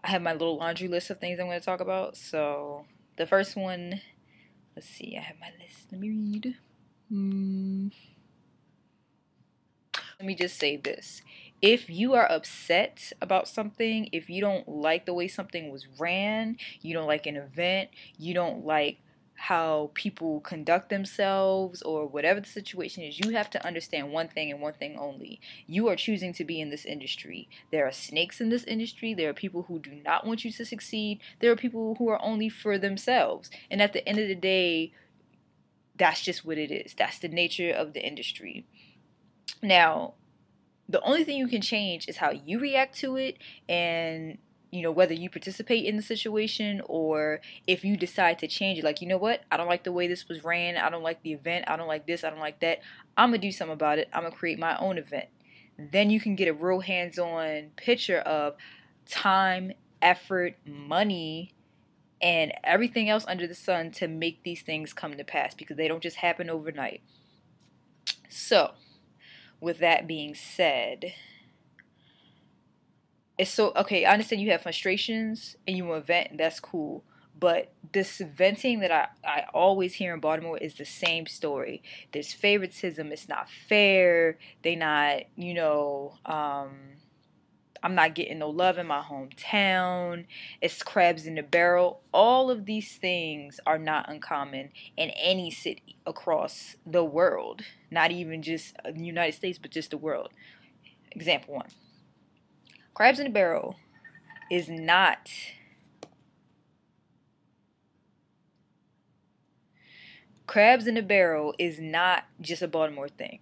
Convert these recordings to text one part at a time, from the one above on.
I have my little laundry list of things I'm going to talk about. So the first one, let's see, I have my list. Let me read. Let me just say this. If you are upset about something, if you don't like the way something was ran, you don't like an event, you don't like how people conduct themselves or whatever the situation is, you have to understand one thing and one thing only. You are choosing to be in this industry. There are snakes in this industry. There are people who do not want you to succeed. There are people who are only for themselves. And at the end of the day, that's just what it is. That's the nature of the industry. Now, the only thing you can change is how you react to it, and whether you participate in the situation or if you decide to change it. Like, you know what, I don't like the way this was ran, I don't like the event, I don't like this, I don't like that. I'm gonna do something about it. I'm gonna create my own event. Then you can get a real hands-on picture of time, effort, money, and everything else under the sun to make these things come to pass, because they don't just happen overnight. So with that being said, it's so, okay, I understand you have frustrations and you want to vent, that's cool. But this venting that I always hear in Baltimore is the same story. There's favoritism, it's not fair, they not, I'm not getting no love in my hometown, it's crabs in the barrel. All of these things are not uncommon in any city across the world. Not even just the United States, but just the world. Example one. Crabs in the barrel is not just a Baltimore thing.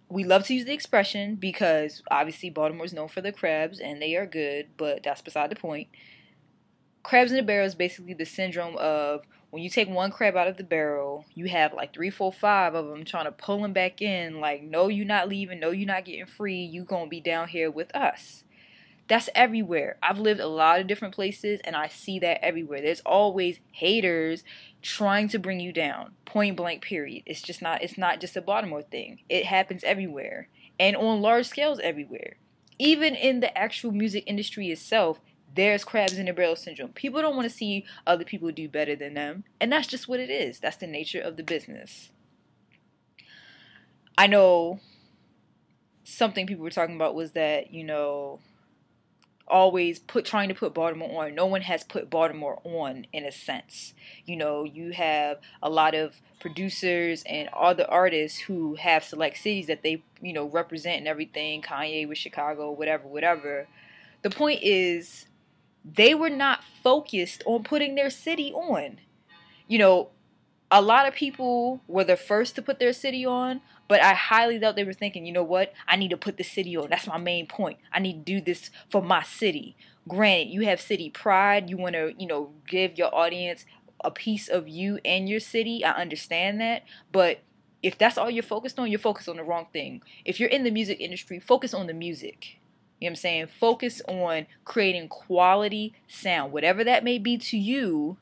We love to use the expression because obviously Baltimore is known for their crabs and they are good, but that's beside the point. Crabs in the barrel is basically the syndrome of when you take one crab out of the barrel, you have like 3, 4, 5 of them trying to pull them back in. Like, no, you're not leaving. No, you're not getting free. You gonna be down here with us. That's everywhere. I've lived a lot of different places and I see that everywhere. There's always haters trying to bring you down. Point blank, period. It's not just a Baltimore thing. It happens everywhere and on large scales everywhere. Even in the actual music industry itself, there's crabs in the barrel syndrome. People don't want to see other people do better than them, and that's just what it is. That's the nature of the business. I know something people were talking about was that, always trying to put Baltimore on. No one has put Baltimore on in a sense. You have a lot of producers and other artists who have select cities that they, represent and everything. Kanye with Chicago, whatever. The point is, they were not focused on putting their city on. A lot of people were the first to put their city on, but I highly doubt they were thinking, you know what, I need to put the city on. That's my main point. I need to do this for my city. Granted, you have city pride. You want to, give your audience a piece of you and your city. I understand that. But if that's all you're focused on, you're focused on the wrong thing. If you're in the music industry, focus on the music. You know what I'm saying? Focus on creating quality sound. Whatever that may be to you,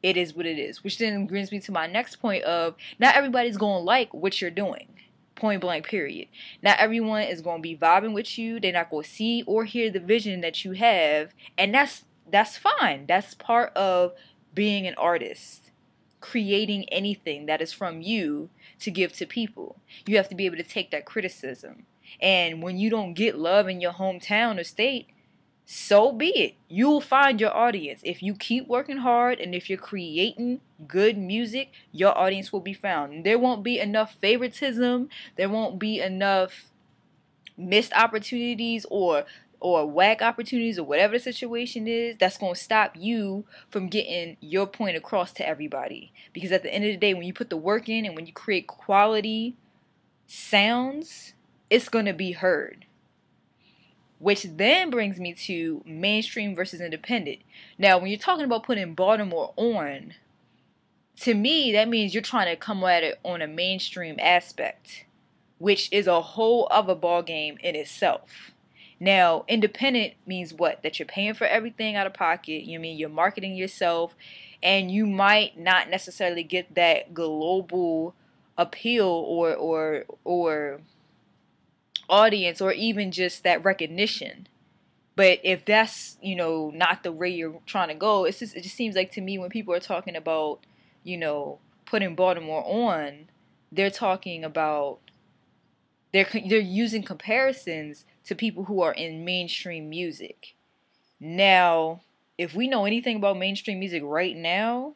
it is what it is. Which then brings me to my next point of, not everybody's going to like what you're doing. Point blank, period. Not everyone is going to be vibing with you. They're not going to see or hear the vision that you have. And that's fine. That's part of being an artist. Creating anything that is from you to give to people. You have to be able to take that criticism. And when you don't get love in your hometown or state, so be it. You'll find your audience. If you keep working hard and if you're creating good music, your audience will be found. There won't be enough favoritism. There won't be enough missed opportunities or whack opportunities or whatever the situation is that's going to stop you from getting your point across to everybody. Because at the end of the day, when you put the work in and when you create quality sounds, it's going to be heard. Which then brings me to mainstream versus independent. Now, when you're talking about putting Baltimore on, to me, that means you're trying to come at it on a mainstream aspect, which is a whole other ball game in itself. Now, independent means what? That you're paying for everything out of pocket. You're marketing yourself, and you might not necessarily get that global appeal or audience or even just that recognition. But if that's, not the way you're trying to go, it just seems like to me when people are talking about, putting Baltimore on, they're talking about they're using comparisons to people who are in mainstream music. Now, if we know anything about mainstream music right now,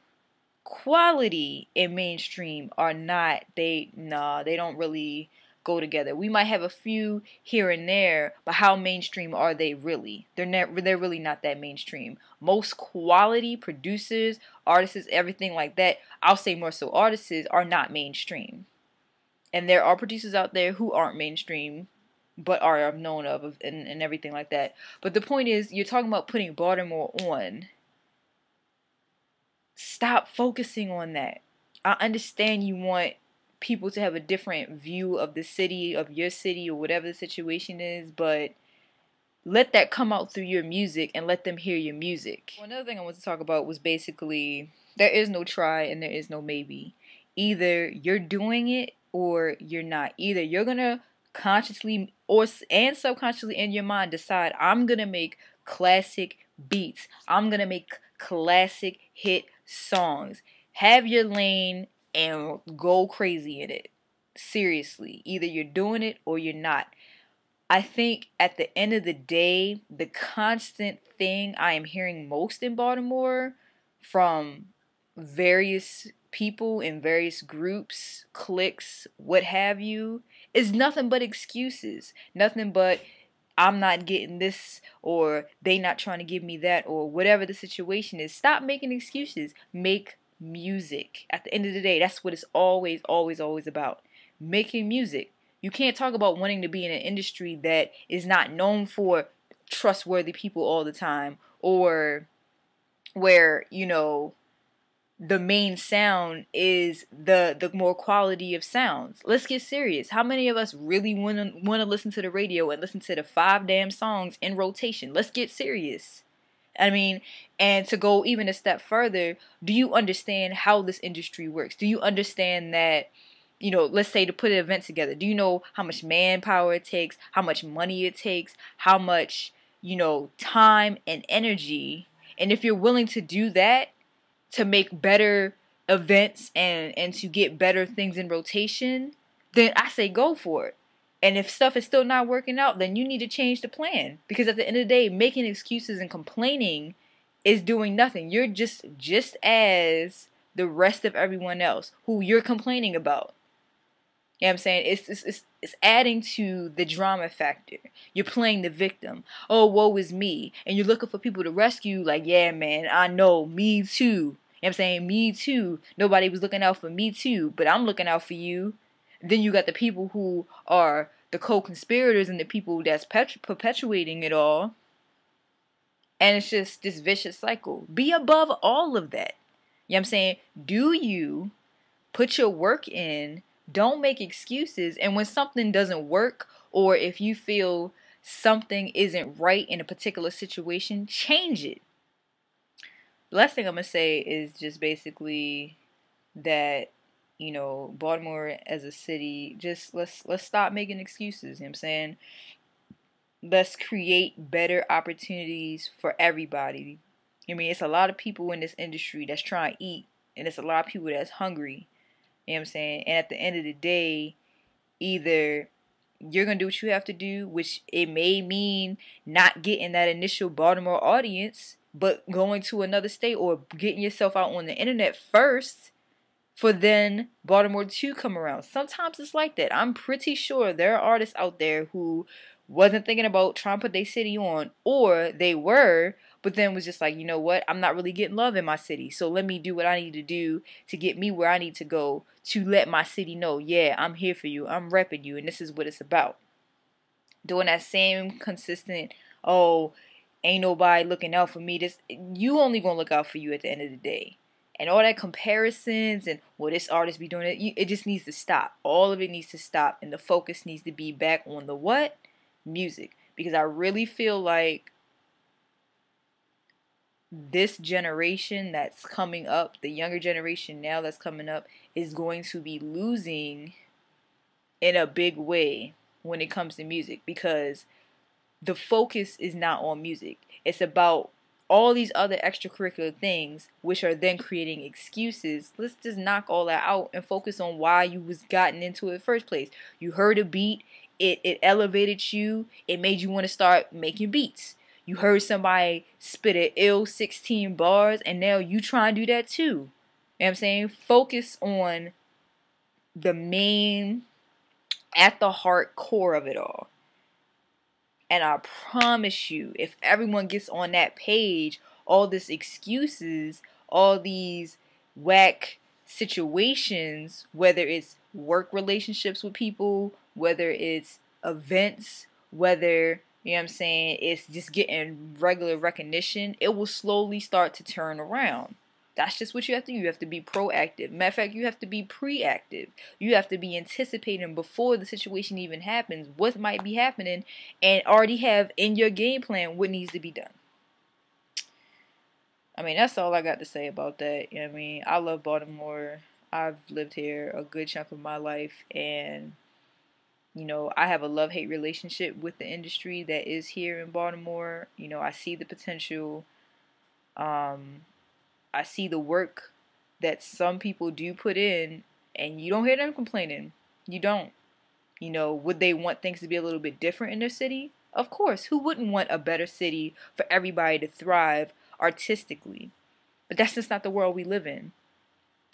quality and mainstream are not they don't really go together. We might have a few here and there, but how mainstream are they really? They're really not that mainstream. Most quality producers, artists, everything like that, I'll say more so artists, are not mainstream. And there are producers out there who aren't mainstream but are known of and everything like that. But the point is, you're talking about putting Baltimore on. Stop focusing on that. I understand you want people to have a different view of the city, of your city, or whatever the situation is, but let that come out through your music and let them hear your music. Well, another thing I want to talk about was basically there is no try and there is no maybe. Either you're doing it or you're not. Either you're gonna consciously and subconsciously in your mind decide, I'm gonna make classic beats, I'm gonna make classic hit songs. Have your lane and go crazy in it. Seriously, either you're doing it or you're not. I think at the end of the day, the constant thing I am hearing most in Baltimore from various people in various groups, cliques, what have you, is nothing but excuses. Nothing but I'm not getting this, or they not trying to give me that, or whatever the situation is. Stop making excuses. Make music. At the end of the day, that's what it's always, always, always about. Making music. You can't talk about wanting to be in an industry that is not known for trustworthy people all the time, or where, the main sound is the more quality of sounds. Let's get serious. How many of us really want to listen to the radio and listen to the 5 damn songs in rotation? Let's get serious. I mean, and to go even a step further, do you understand how this industry works? Do you understand that, let's say to put an event together, do you know how much manpower it takes, how much money it takes, how much, time and energy? And if you're willing to do that, to make better events and to get better things in rotation, then I say go for it. And if stuff is still not working out, then you need to change the plan. Because at the end of the day, making excuses and complaining is doing nothing. You're just as the rest of everyone else who you're complaining about. You know what I'm saying? It's adding to the drama factor. You're playing the victim. Oh, woe is me. And you're looking for people to rescue. Like, yeah, man, I know. Me too. You know what I'm saying? Me too. Nobody was looking out for me too. But I'm looking out for you. Then you got the people who are the co-conspirators and the people that's perpetuating it all. And it's just this vicious cycle. Be above all of that. You know what I'm saying? Do you put your work in? Don't make excuses. And when something doesn't work, or if you feel something isn't right in a particular situation, change it. The last thing I'm going to say is just basically that, Baltimore as a city, just let's stop making excuses. You know what I'm saying? Let's create better opportunities for everybody. I mean, it's a lot of people in this industry that's trying to eat, and it's a lot of people that's hungry. You know what I'm saying? And at the end of the day, either you're going to do what you have to do, which it may mean not getting that initial Baltimore audience, but going to another state or getting yourself out on the internet first for then Baltimore to come around. Sometimes it's like that. I'm pretty sure there are artists out there who wasn't thinking about trying to put their city on, or they were, but then was just like, you know what, I'm not really getting love in my city, so let me do what I need to do to get me where I need to go to let my city know, yeah, I'm here for you, I'm repping you, and this is what it's about. Doing that same consistent, oh, ain't nobody looking out for me, this, you only gonna look out for you at the end of the day. And all that comparisons and, well, this artist be doing it, it just needs to stop. All of it needs to stop, and the focus needs to be back on the what? Music. Because I really feel like this generation that's coming up, the younger generation now that's coming up, is going to be losing in a big way when it comes to music. Because the focus is not on music. It's about all these other extracurricular things, which are then creating excuses. Let's just knock all that out and focus on why you was gotten into it in the first place. You heard a beat, it elevated you, it made you want to start making beats. You heard somebody spit an ill 16 bars, and now you try and do that too. You know what I'm saying? Focus on the main, at the heart core of it all. And I promise you, if everyone gets on that page, all these excuses, all these whack situations, whether it's work relationships with people, whether it's events, whether, you know what I'm saying, it's just getting regular recognition, it will slowly start to turn around. That's just what you have to do. You have to be proactive. Matter of fact, you have to be preactive. You have to be anticipating before the situation even happens what might be happening and already have in your game plan what needs to be done. I mean, that's all I got to say about that. You know what I mean? I love Baltimore. I've lived here a good chunk of my life, and you know, I have a love-hate relationship with the industry that is here in Baltimore. You know, I see the potential. I see the work that some people do put in, and you don't hear them complaining. You don't. You know, would they want things to be a little bit different in their city? Of course. Who wouldn't want a better city for everybody to thrive artistically? But that's just not the world we live in.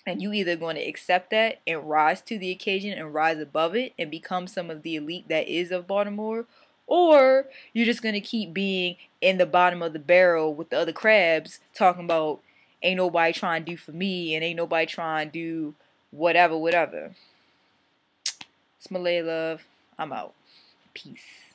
And you either going to accept that and rise to the occasion and rise above it and become some of the elite that is of Baltimore, or you're just going to keep being in the bottom of the barrel with the other crabs talking about ain't nobody trying to do for me and ain't nobody trying to do whatever. It's Malay Love. I'm out. Peace.